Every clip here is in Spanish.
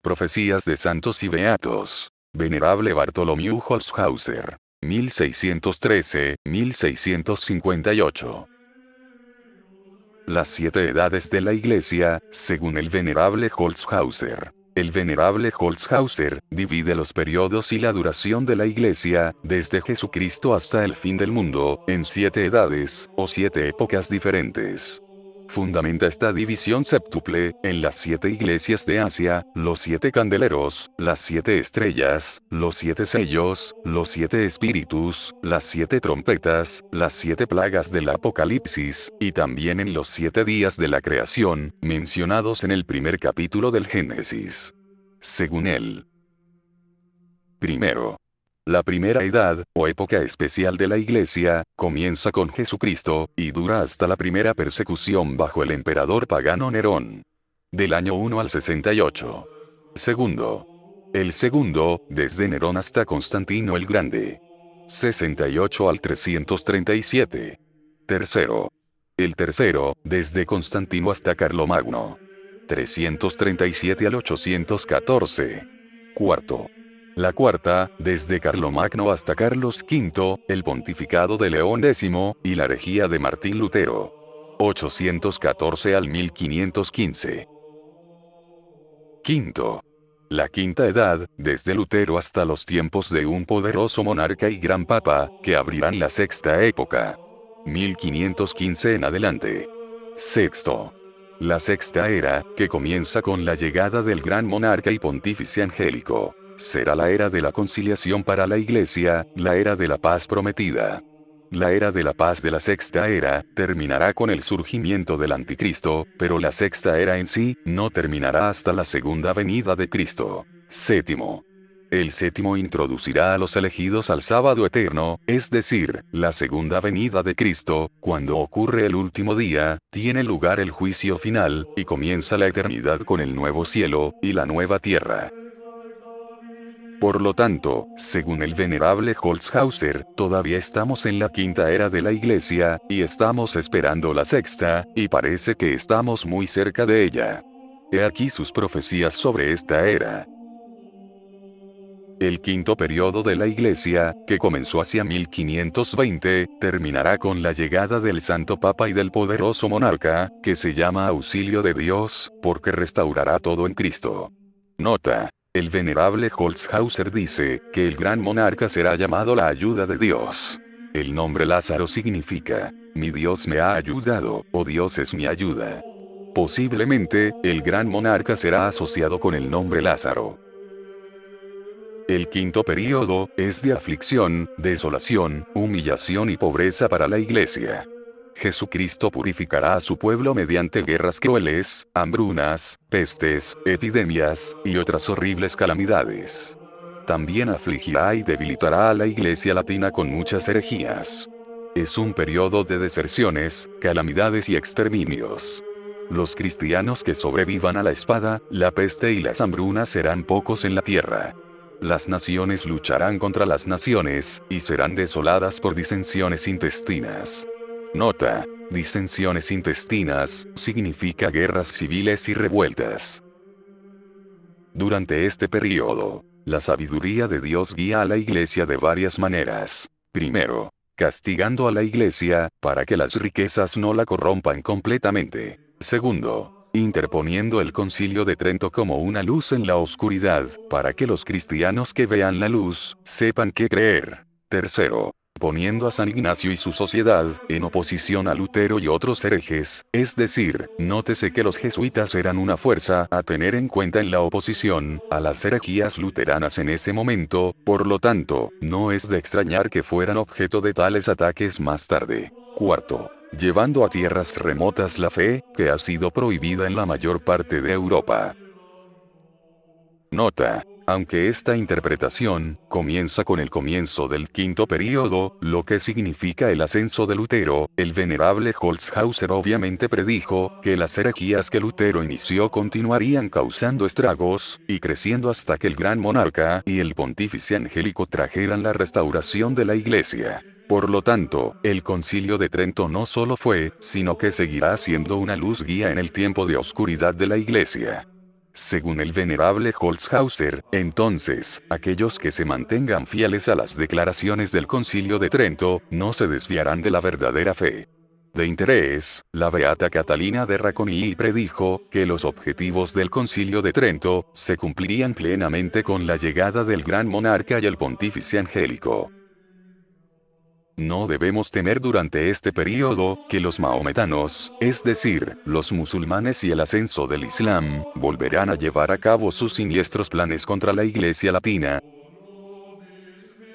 Profecías de Santos y Beatos. Venerable Bartholomew Holzhauser. 1613-1658. Las 7 edades de la Iglesia, según el Venerable Holzhauser. El Venerable Holzhauser divide los periodos y la duración de la Iglesia, desde Jesucristo hasta el fin del mundo, en 7 edades, o 7 épocas diferentes. Fundamenta esta división séptuple, en las 7 iglesias de Asia, los 7 candeleros, las 7 estrellas, los 7 sellos, los 7 espíritus, las 7 trompetas, las 7 plagas del Apocalipsis, y también en los 7 días de la creación, mencionados en el primer capítulo del Génesis. Según él. Primero. La primera edad, o época especial de la Iglesia, comienza con Jesucristo, y dura hasta la primera persecución bajo el emperador pagano Nerón. Del año 1 al 68. Segundo. El segundo, desde Nerón hasta Constantino el Grande. 68 al 337. Tercero. El tercero, desde Constantino hasta Carlomagno. 337 al 814. Cuarto. La cuarta, desde Carlomagno hasta Carlos V, el pontificado de León X, y la herejía de Martín Lutero. 814 al 1515. Quinto. La quinta edad, desde Lutero hasta los tiempos de un poderoso monarca y gran papa, que abrirán la sexta época. 1515 en adelante. Sexto. La sexta era, que comienza con la llegada del gran monarca y pontífice angélico. Será la era de la conciliación para la Iglesia, la era de la paz prometida. La era de la paz de la sexta era, terminará con el surgimiento del anticristo, pero la sexta era en sí, no terminará hasta la segunda venida de Cristo. Séptimo. El séptimo introducirá a los elegidos al sábado eterno, es decir, la segunda venida de Cristo. Cuando ocurre el último día, tiene lugar el juicio final, y comienza la eternidad con el nuevo cielo, y la nueva tierra. Por lo tanto, según el venerable Holzhauser, todavía estamos en la quinta era de la Iglesia, y estamos esperando la sexta, y parece que estamos muy cerca de ella. He aquí sus profecías sobre esta era. El quinto periodo de la Iglesia, que comenzó hacia 1520, terminará con la llegada del Santo Papa y del poderoso monarca, que se llama Auxilio de Dios, porque restaurará todo en Cristo. Nota. El venerable Holzhauser dice, que el gran monarca será llamado la ayuda de Dios. El nombre Lázaro significa, mi Dios me ha ayudado, o Dios es mi ayuda. Posiblemente, el gran monarca será asociado con el nombre Lázaro. El quinto período, es de aflicción, desolación, humillación y pobreza para la Iglesia. Jesucristo purificará a su pueblo mediante guerras crueles, hambrunas, pestes, epidemias, y otras horribles calamidades. También afligirá y debilitará a la Iglesia latina con muchas herejías. Es un periodo de deserciones, calamidades y exterminios. Los cristianos que sobrevivan a la espada, la peste y las hambrunas serán pocos en la tierra. Las naciones lucharán contra las naciones, y serán desoladas por disensiones intestinas. Nota. Disensiones intestinas, significa guerras civiles y revueltas. Durante este periodo, la sabiduría de Dios guía a la Iglesia de varias maneras. Primero, castigando a la Iglesia, para que las riquezas no la corrompan completamente. Segundo, interponiendo el Concilio de Trento como una luz en la oscuridad, para que los cristianos que vean la luz, sepan qué creer. Tercero, poniendo a San Ignacio y su sociedad, en oposición a Lutero y otros herejes, es decir, nótese que los jesuitas eran una fuerza a tener en cuenta en la oposición a las herejías luteranas en ese momento, por lo tanto, no es de extrañar que fueran objeto de tales ataques más tarde. Cuarto, llevando a tierras remotas la fe, que ha sido prohibida en la mayor parte de Europa. Nota. Aunque esta interpretación comienza con el comienzo del quinto período, lo que significa el ascenso de Lutero, el venerable Holzhauser obviamente predijo que las herejías que Lutero inició continuarían causando estragos, y creciendo hasta que el gran monarca y el pontífice angélico trajeran la restauración de la Iglesia. Por lo tanto, el Concilio de Trento no solo fue, sino que seguirá siendo una luz guía en el tiempo de oscuridad de la Iglesia. Según el venerable Holzhauser, entonces, aquellos que se mantengan fieles a las declaraciones del Concilio de Trento, no se desviarán de la verdadera fe. De interés, la beata Catalina de Racconii predijo que los objetivos del Concilio de Trento se cumplirían plenamente con la llegada del gran monarca y el pontífice angélico. No debemos temer durante este período que los mahometanos, es decir, los musulmanes y el ascenso del Islam, volverán a llevar a cabo sus siniestros planes contra la Iglesia latina.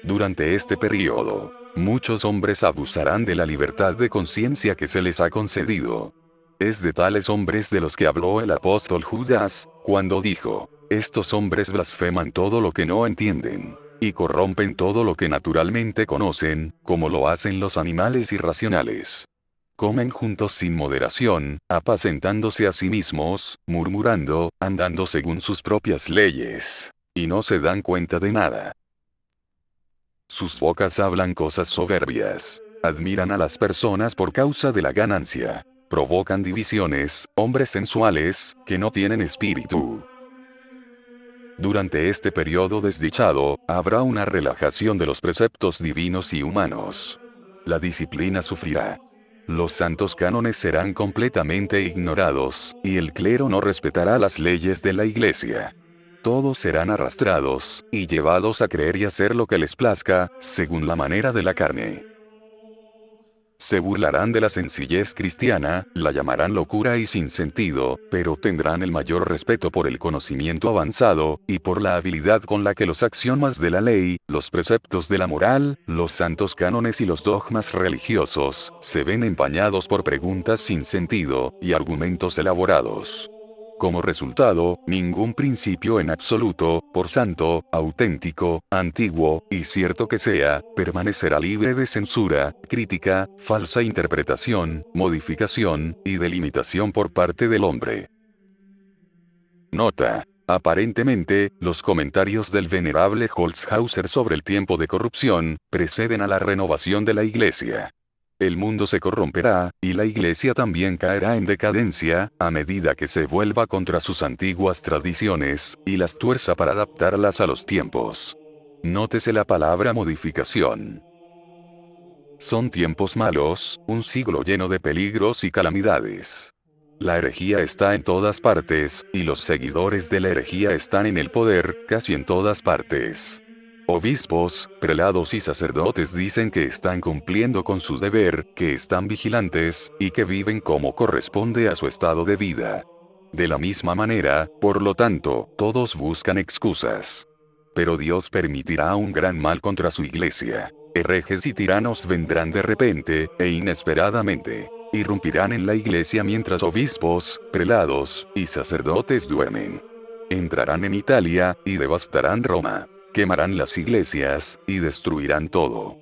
Durante este período, muchos hombres abusarán de la libertad de conciencia que se les ha concedido. Es de tales hombres de los que habló el apóstol Judas, cuando dijo, estos hombres blasfeman todo lo que no entienden, y corrompen todo lo que naturalmente conocen, como lo hacen los animales irracionales. Comen juntos sin moderación, apacentándose a sí mismos, murmurando, andando según sus propias leyes. Y no se dan cuenta de nada. Sus bocas hablan cosas soberbias. Admiran a las personas por causa de la ganancia. Provocan divisiones, hombres sensuales, que no tienen espíritu. Durante este periodo desdichado, habrá una relajación de los preceptos divinos y humanos. La disciplina sufrirá. Los santos cánones serán completamente ignorados, y el clero no respetará las leyes de la Iglesia. Todos serán arrastrados, y llevados a creer y hacer lo que les plazca, según la manera de la carne. Se burlarán de la sencillez cristiana, la llamarán locura y sin sentido, pero tendrán el mayor respeto por el conocimiento avanzado, y por la habilidad con la que los axiomas de la ley, los preceptos de la moral, los santos cánones y los dogmas religiosos, se ven empañados por preguntas sin sentido, y argumentos elaborados. Como resultado, ningún principio en absoluto, por santo, auténtico, antiguo, y cierto que sea, permanecerá libre de censura, crítica, falsa interpretación, modificación, y delimitación por parte del hombre. Nota. Aparentemente, los comentarios del venerable Holzhauser sobre el tiempo de corrupción, preceden a la renovación de la Iglesia. El mundo se corromperá, y la Iglesia también caerá en decadencia, a medida que se vuelva contra sus antiguas tradiciones, y las tuerza para adaptarlas a los tiempos. Nótese la palabra modificación. Son tiempos malos, un siglo lleno de peligros y calamidades. La herejía está en todas partes, y los seguidores de la herejía están en el poder, casi en todas partes. Obispos, prelados y sacerdotes dicen que están cumpliendo con su deber, que están vigilantes, y que viven como corresponde a su estado de vida. De la misma manera, por lo tanto, todos buscan excusas. Pero Dios permitirá un gran mal contra su iglesia. Herejes y tiranos vendrán de repente, e inesperadamente. Irrumpirán en la iglesia mientras obispos, prelados, y sacerdotes duermen. Entrarán en Italia, y devastarán Roma. Quemarán las iglesias, y destruirán todo.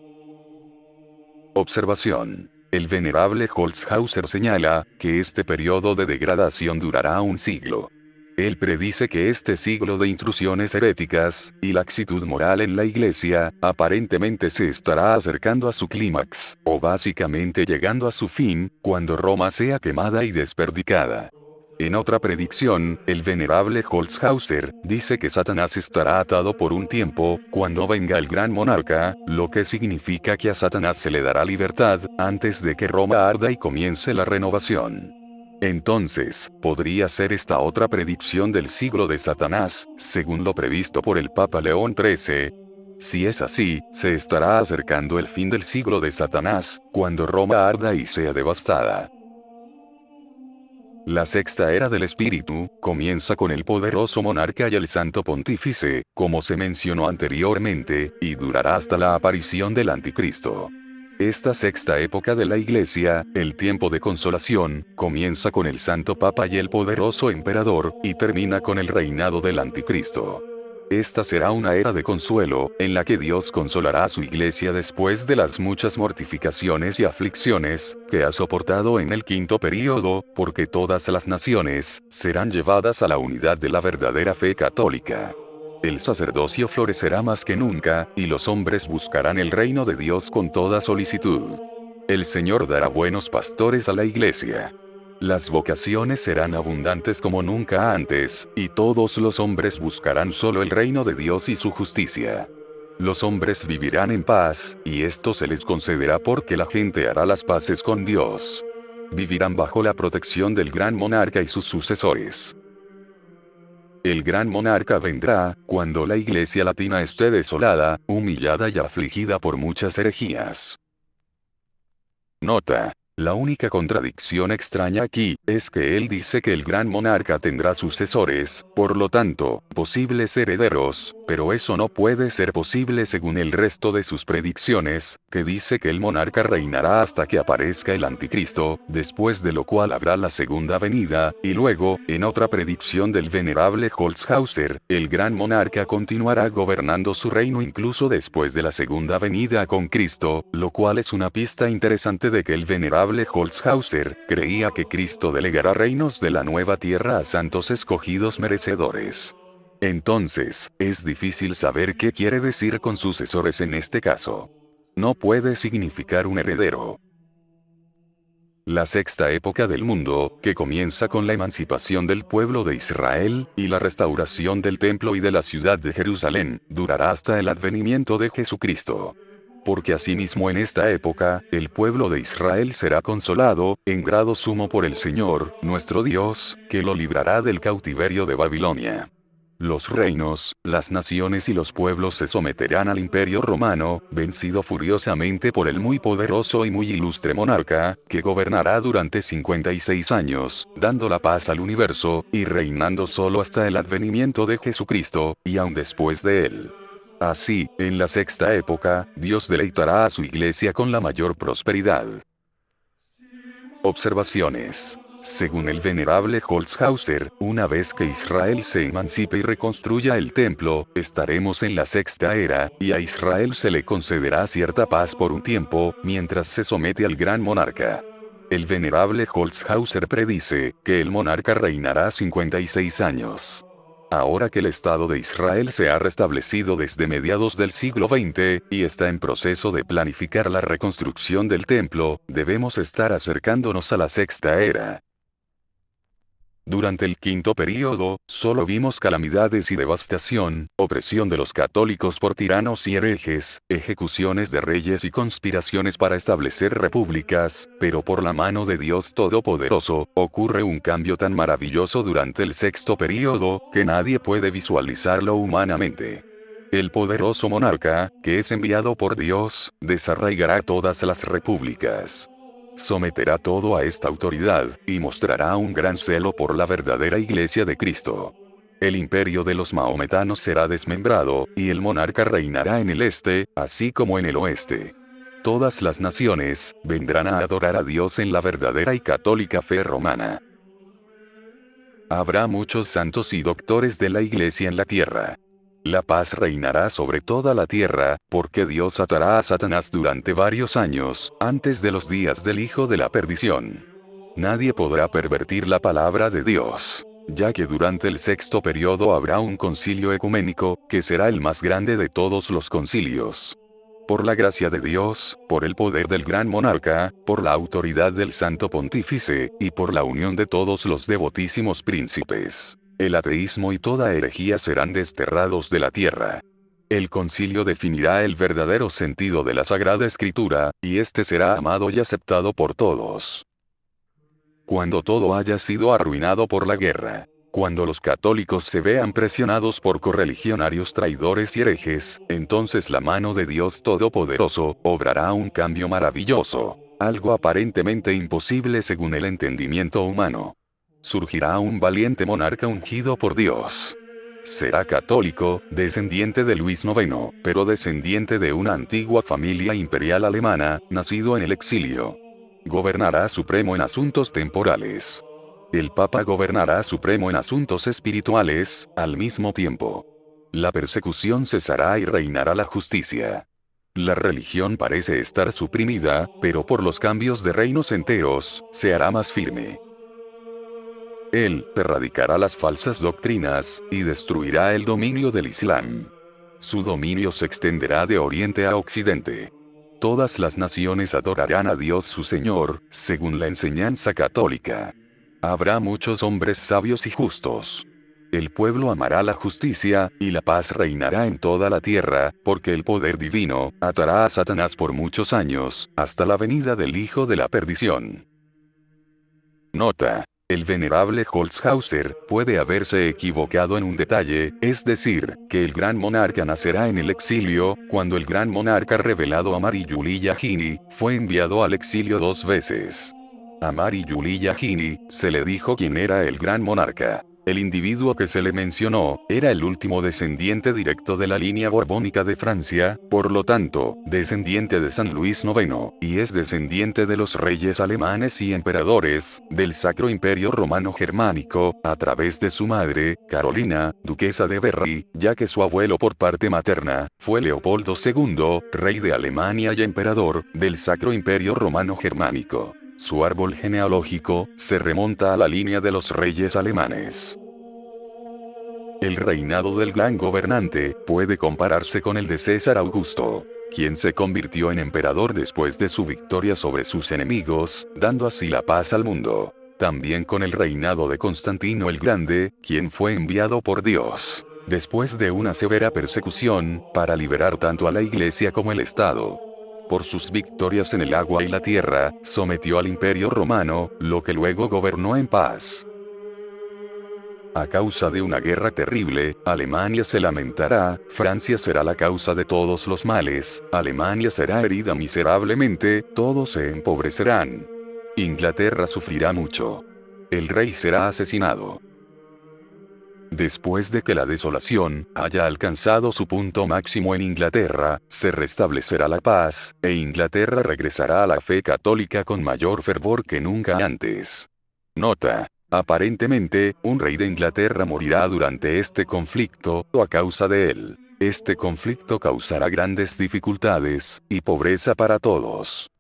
Observación. El venerable Holzhauser señala, que este periodo de degradación durará un siglo. Él predice que este siglo de intrusiones heréticas, y laxitud moral en la Iglesia, aparentemente se estará acercando a su clímax, o básicamente llegando a su fin, cuando Roma sea quemada y desperdicada. En otra predicción, el venerable Holzhauser dice que Satanás estará atado por un tiempo, cuando venga el gran monarca, lo que significa que a Satanás se le dará libertad, antes de que Roma arda y comience la renovación. Entonces, podría ser esta otra predicción del siglo de Satanás, según lo previsto por el Papa León XIII. Si es así, se estará acercando el fin del siglo de Satanás, cuando Roma arda y sea devastada. La sexta era del Espíritu, comienza con el poderoso monarca y el santo pontífice, como se mencionó anteriormente, y durará hasta la aparición del Anticristo. Esta sexta época de la Iglesia, el tiempo de consolación, comienza con el santo Papa y el poderoso emperador, y termina con el reinado del Anticristo. Esta será una era de consuelo, en la que Dios consolará a su iglesia después de las muchas mortificaciones y aflicciones, que ha soportado en el quinto período, porque todas las naciones, serán llevadas a la unidad de la verdadera fe católica. El sacerdocio florecerá más que nunca, y los hombres buscarán el reino de Dios con toda solicitud. El Señor dará buenos pastores a la iglesia. Las vocaciones serán abundantes como nunca antes, y todos los hombres buscarán solo el reino de Dios y su justicia. Los hombres vivirán en paz, y esto se les concederá porque la gente hará las paces con Dios. Vivirán bajo la protección del gran monarca y sus sucesores. El gran monarca vendrá, cuando la Iglesia latina esté desolada, humillada y afligida por muchas herejías. Nota. La única contradicción extraña aquí, es que él dice que el gran monarca tendrá sucesores, por lo tanto, posibles herederos, pero eso no puede ser posible según el resto de sus predicciones, que dice que el monarca reinará hasta que aparezca el anticristo, después de lo cual habrá la segunda venida, y luego, en otra predicción del venerable Holzhauser, el gran monarca continuará gobernando su reino incluso después de la segunda venida con Cristo, lo cual es una pista interesante de que el venerable Holzhauser creía que Cristo delegará reinos de la nueva tierra a santos escogidos merecedores. Entonces, es difícil saber qué quiere decir con sucesores en este caso. No puede significar un heredero. La sexta época del mundo, que comienza con la emancipación del pueblo de Israel, y la restauración del templo y de la ciudad de Jerusalén, durará hasta el advenimiento de Jesucristo. Porque asimismo en esta época, el pueblo de Israel será consolado, en grado sumo por el Señor, nuestro Dios, que lo librará del cautiverio de Babilonia. Los reinos, las naciones y los pueblos se someterán al imperio romano, vencido furiosamente por el muy poderoso y muy ilustre monarca, que gobernará durante 56 años, dando la paz al universo, y reinando solo hasta el advenimiento de Jesucristo, y aun después de él. Así, en la sexta época, Dios deleitará a su iglesia con la mayor prosperidad. Observaciones. Según el venerable Holzhauser, una vez que Israel se emancipe y reconstruya el templo, estaremos en la sexta era, y a Israel se le concederá cierta paz por un tiempo, mientras se somete al gran monarca. El venerable Holzhauser predice que el monarca reinará 56 años. Ahora que el Estado de Israel se ha restablecido desde mediados del siglo XX, y está en proceso de planificar la reconstrucción del templo, debemos estar acercándonos a la sexta era. Durante el quinto período, solo vimos calamidades y devastación, opresión de los católicos por tiranos y herejes, ejecuciones de reyes y conspiraciones para establecer repúblicas, pero por la mano de Dios Todopoderoso, ocurre un cambio tan maravilloso durante el sexto período, que nadie puede visualizarlo humanamente. El poderoso monarca, que es enviado por Dios, desarraigará todas las repúblicas. Someterá todo a esta autoridad, y mostrará un gran celo por la verdadera Iglesia de Cristo. El imperio de los mahometanos será desmembrado, y el monarca reinará en el este, así como en el oeste. Todas las naciones vendrán a adorar a Dios en la verdadera y católica fe romana. Habrá muchos santos y doctores de la Iglesia en la tierra. La paz reinará sobre toda la tierra, porque Dios atará a Satanás durante varios años, antes de los días del Hijo de la perdición. Nadie podrá pervertir la palabra de Dios, ya que durante el sexto periodo habrá un concilio ecuménico, que será el más grande de todos los concilios. Por la gracia de Dios, por el poder del gran monarca, por la autoridad del santo pontífice, y por la unión de todos los devotísimos príncipes, el ateísmo y toda herejía serán desterrados de la tierra. El concilio definirá el verdadero sentido de la Sagrada Escritura, y este será amado y aceptado por todos. Cuando todo haya sido arruinado por la guerra, cuando los católicos se vean presionados por correligionarios traidores y herejes, entonces la mano de Dios Todopoderoso obrará un cambio maravilloso, algo aparentemente imposible según el entendimiento humano. Surgirá un valiente monarca ungido por Dios. Será católico, descendiente de Luis IX, pero descendiente de una antigua familia imperial alemana, nacido en el exilio. Gobernará supremo en asuntos temporales. El Papa gobernará supremo en asuntos espirituales, al mismo tiempo. La persecución cesará y reinará la justicia. La religión parece estar suprimida, pero por los cambios de reinos enteros, se hará más firme. Él erradicará las falsas doctrinas, y destruirá el dominio del Islam. Su dominio se extenderá de oriente a occidente. Todas las naciones adorarán a Dios su Señor, según la enseñanza católica. Habrá muchos hombres sabios y justos. El pueblo amará la justicia, y la paz reinará en toda la tierra, porque el poder divino atará a Satanás por muchos años, hasta la venida del Hijo de la Perdición. Nota. El venerable Holzhauser puede haberse equivocado en un detalle, es decir, que el gran monarca nacerá en el exilio, cuando el gran monarca revelado Amar Yuli Yagini fue enviado al exilio 2 veces. A Amar Yuli Yagini se le dijo quién era el gran monarca. El individuo que se le mencionó, era el último descendiente directo de la línea borbónica de Francia, por lo tanto, descendiente de San Luis IX, y es descendiente de los reyes alemanes y emperadores, del Sacro Imperio Romano Germánico, a través de su madre, Carolina, duquesa de Berry, ya que su abuelo por parte materna, fue Leopoldo II, rey de Alemania y emperador, del Sacro Imperio Romano Germánico. Su árbol genealógico se remonta a la línea de los reyes alemanes. El reinado del gran gobernante puede compararse con el de César Augusto, quien se convirtió en emperador después de su victoria sobre sus enemigos, dando así la paz al mundo. También con el reinado de Constantino el Grande, quien fue enviado por Dios, después de una severa persecución, para liberar tanto a la Iglesia como el Estado. Por sus victorias en el agua y la tierra, sometió al Imperio Romano, lo que luego gobernó en paz. A causa de una guerra terrible, Alemania se lamentará, Francia será la causa de todos los males, Alemania será herida miserablemente, todos se empobrecerán. Inglaterra sufrirá mucho. El rey será asesinado. Después de que la desolación haya alcanzado su punto máximo en Inglaterra, se restablecerá la paz, e Inglaterra regresará a la fe católica con mayor fervor que nunca antes. Nota. Aparentemente, un rey de Inglaterra morirá durante este conflicto, o a causa de él. Este conflicto causará grandes dificultades, y pobreza para todos.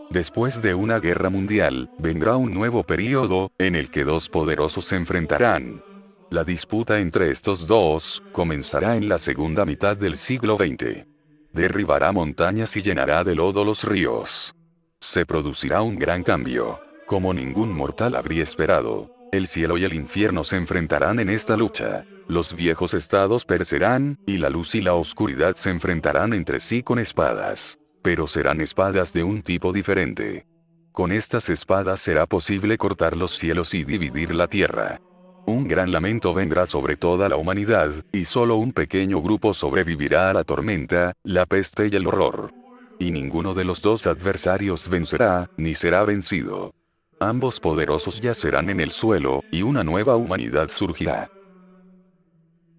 Después de una guerra mundial, vendrá un nuevo período, en el que dos poderosos se enfrentarán. La disputa entre estos dos comenzará en la segunda mitad del siglo XX. Derribará montañas y llenará de lodo los ríos. Se producirá un gran cambio, como ningún mortal habría esperado. El cielo y el infierno se enfrentarán en esta lucha. Los viejos estados perecerán, y la luz y la oscuridad se enfrentarán entre sí con espadas. Pero serán espadas de un tipo diferente. Con estas espadas será posible cortar los cielos y dividir la tierra. Un gran lamento vendrá sobre toda la humanidad, y solo un pequeño grupo sobrevivirá a la tormenta, la peste y el horror. Y ninguno de los dos adversarios vencerá, ni será vencido. Ambos poderosos yacerán en el suelo, y una nueva humanidad surgirá.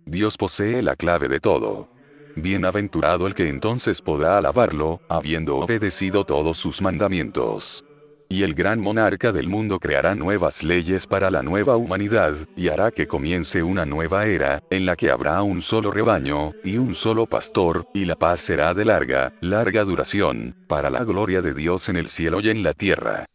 Dios posee la clave de todo. Bienaventurado el que entonces podrá alabarlo, habiendo obedecido todos sus mandamientos. Y el gran monarca del mundo creará nuevas leyes para la nueva humanidad, y hará que comience una nueva era, en la que habrá un solo rebaño, y un solo pastor, y la paz será de larga, larga duración, para la gloria de Dios en el cielo y en la tierra.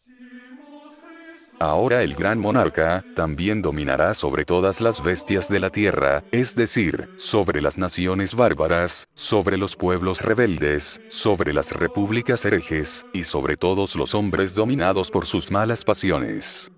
Ahora el gran monarca, también dominará sobre todas las bestias de la tierra, es decir, sobre las naciones bárbaras, sobre los pueblos rebeldes, sobre las repúblicas herejes, y sobre todos los hombres dominados por sus malas pasiones.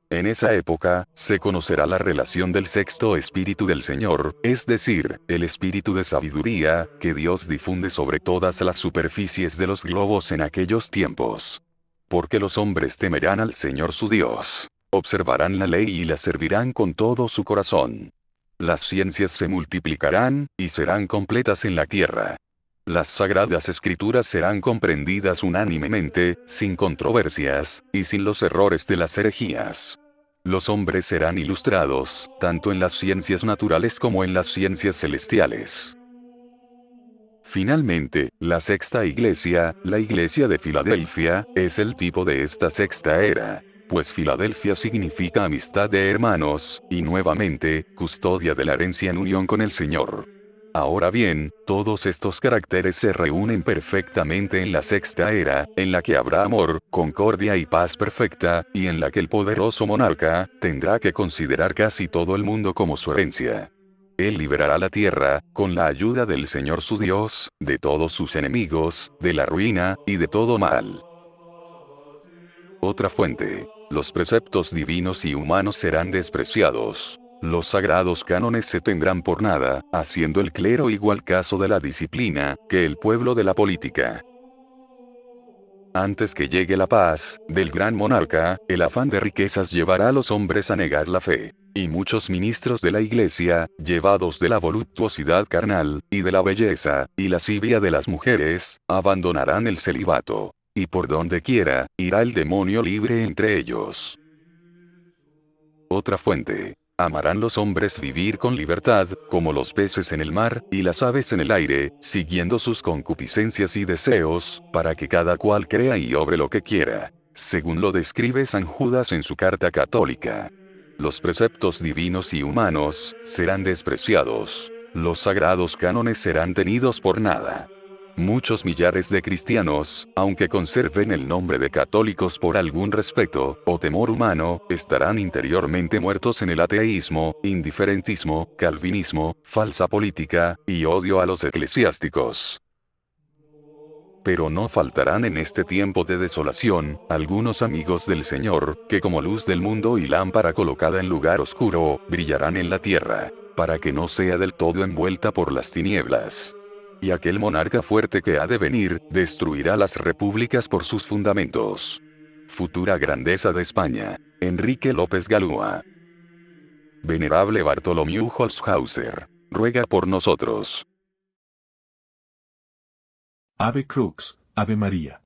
En esa época, se conocerá la relación del sexto espíritu del Señor, es decir, el espíritu de sabiduría, que Dios difunde sobre todas las superficies de los globos en aquellos tiempos. Porque los hombres temerán al Señor su Dios, observarán la ley y la servirán con todo su corazón. Las ciencias se multiplicarán, y serán completas en la tierra. Las sagradas escrituras serán comprendidas unánimemente, sin controversias, y sin los errores de las herejías. Los hombres serán ilustrados, tanto en las ciencias naturales como en las ciencias celestiales. Finalmente, la sexta iglesia, la iglesia de Filadelfia, es el tipo de esta sexta era. Pues Filadelfia significa amistad de hermanos, y nuevamente, custodia de la herencia en unión con el Señor. Ahora bien, todos estos caracteres se reúnen perfectamente en la sexta era, en la que habrá amor, concordia y paz perfecta, y en la que el poderoso monarca tendrá que considerar casi todo el mundo como su herencia. Él liberará la tierra, con la ayuda del Señor su Dios, de todos sus enemigos, de la ruina, y de todo mal. Otra fuente. Los preceptos divinos y humanos serán despreciados. Los sagrados cánones se tendrán por nada, haciendo el clero igual caso de la disciplina, que el pueblo de la política. Antes que llegue la paz, del gran monarca, el afán de riquezas llevará a los hombres a negar la fe. Y muchos ministros de la iglesia, llevados de la voluptuosidad carnal, y de la belleza, y lascivia de las mujeres, abandonarán el celibato. Y por donde quiera, irá el demonio libre entre ellos. Otra fuente. Amarán los hombres vivir con libertad, como los peces en el mar, y las aves en el aire, siguiendo sus concupiscencias y deseos, para que cada cual crea y obre lo que quiera. Según lo describe San Judas en su carta católica. Los preceptos divinos y humanos, serán despreciados. Los sagrados cánones serán tenidos por nada. Muchos millares de cristianos, aunque conserven el nombre de católicos por algún respeto o temor humano, estarán interiormente muertos en el ateísmo, indiferentismo, calvinismo, falsa política, y odio a los eclesiásticos. Pero no faltarán en este tiempo de desolación, algunos amigos del Señor, que como luz del mundo y lámpara colocada en lugar oscuro, brillarán en la tierra, para que no sea del todo envuelta por las tinieblas. Y aquel monarca fuerte que ha de venir, destruirá las repúblicas por sus fundamentos. Futura grandeza de España. Enrique López Galúa. Venerable Bartolomeu Holzhauser. Ruega por nosotros. Ave Crux, Ave María.